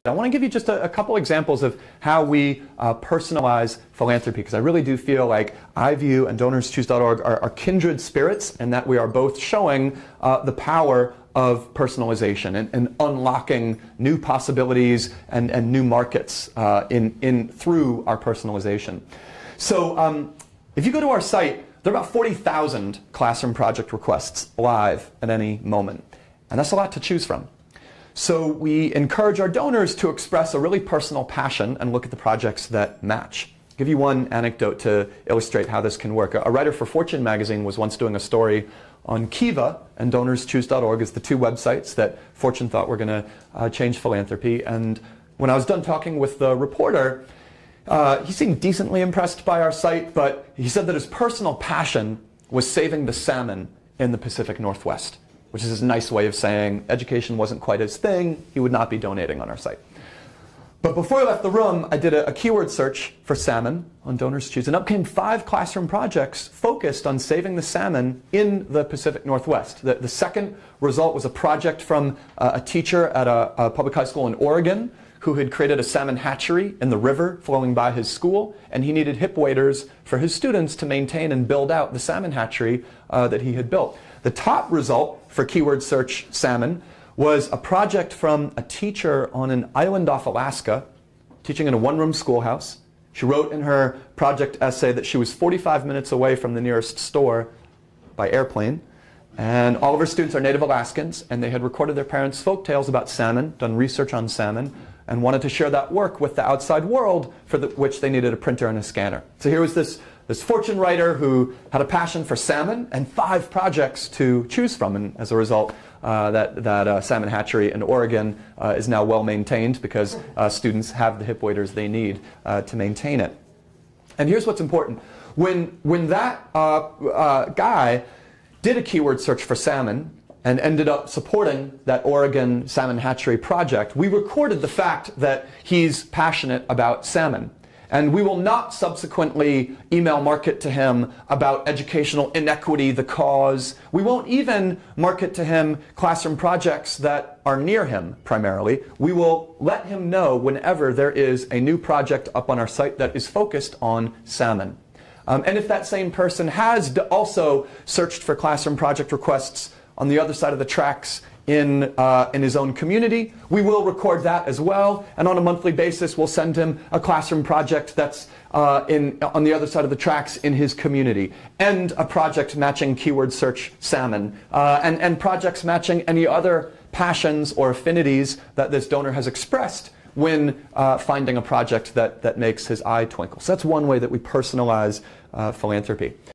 I want to give you just a couple examples of how we personalize philanthropy, because I really do feel like iView and DonorsChoose.org are kindred spirits, and that we are both showing the power of personalization and unlocking new possibilities and new markets through our personalization. So if you go to our site, there are about 40,000 classroom project requests live at any moment, and that's a lot to choose from. So we encourage our donors to express a really personal passion and look at the projects that match. I'll give you one anecdote to illustrate how this can work. A writer for Fortune magazine was once doing a story on Kiva, and DonorsChoose.org is the two websites that Fortune thought were going to change philanthropy. And when I was done talking with the reporter, he seemed decently impressed by our site, but he said that his personal passion was saving the salmon in the Pacific Northwest, which is a nice way of saying education wasn't quite his thing. He would not be donating on our site. But before I left the room, I did a keyword search for salmon on DonorsChoose, and up came 5 classroom projects focused on saving the salmon in the Pacific Northwest. The second result was a project from a teacher at a public high school in Oregon who had created a salmon hatchery in the river flowing by his school, and he needed hip waders for his students to maintain and build out the salmon hatchery that he had built. The top result for keyword search salmon was a project from a teacher on an island off Alaska, teaching in a one-room schoolhouse. She wrote in her project essay that she was 45 minutes away from the nearest store by airplane, and all of her students are native Alaskans, and they had recorded their parents' folk tales about salmon, done research on salmon, and wanted to share that work with the outside world, for which they needed a printer and a scanner. So here was this Fortune writer who had a passion for salmon and 5 projects to choose from, and as a result, that salmon hatchery in Oregon is now well maintained because students have the hip waders they need to maintain it. And here's what's important. When that guy did a keyword search for salmon and ended up supporting that Oregon salmon hatchery project, we recorded the fact that he's passionate about salmon. And we will not subsequently email market to him about educational inequity, the cause. We won't even market to him classroom projects that are near him primarily. We will let him know whenever there is a new project up on our site that is focused on salmon. And if that same person has also searched for classroom project requests on the other side of the tracks in his own community, we will record that as well, and on a monthly basis we'll send him a classroom project that's on the other side of the tracks in his community, and a project matching keyword search salmon, and projects matching any other passions or affinities that this donor has expressed when finding a project that makes his eye twinkle. So that's one way that we personalize philanthropy.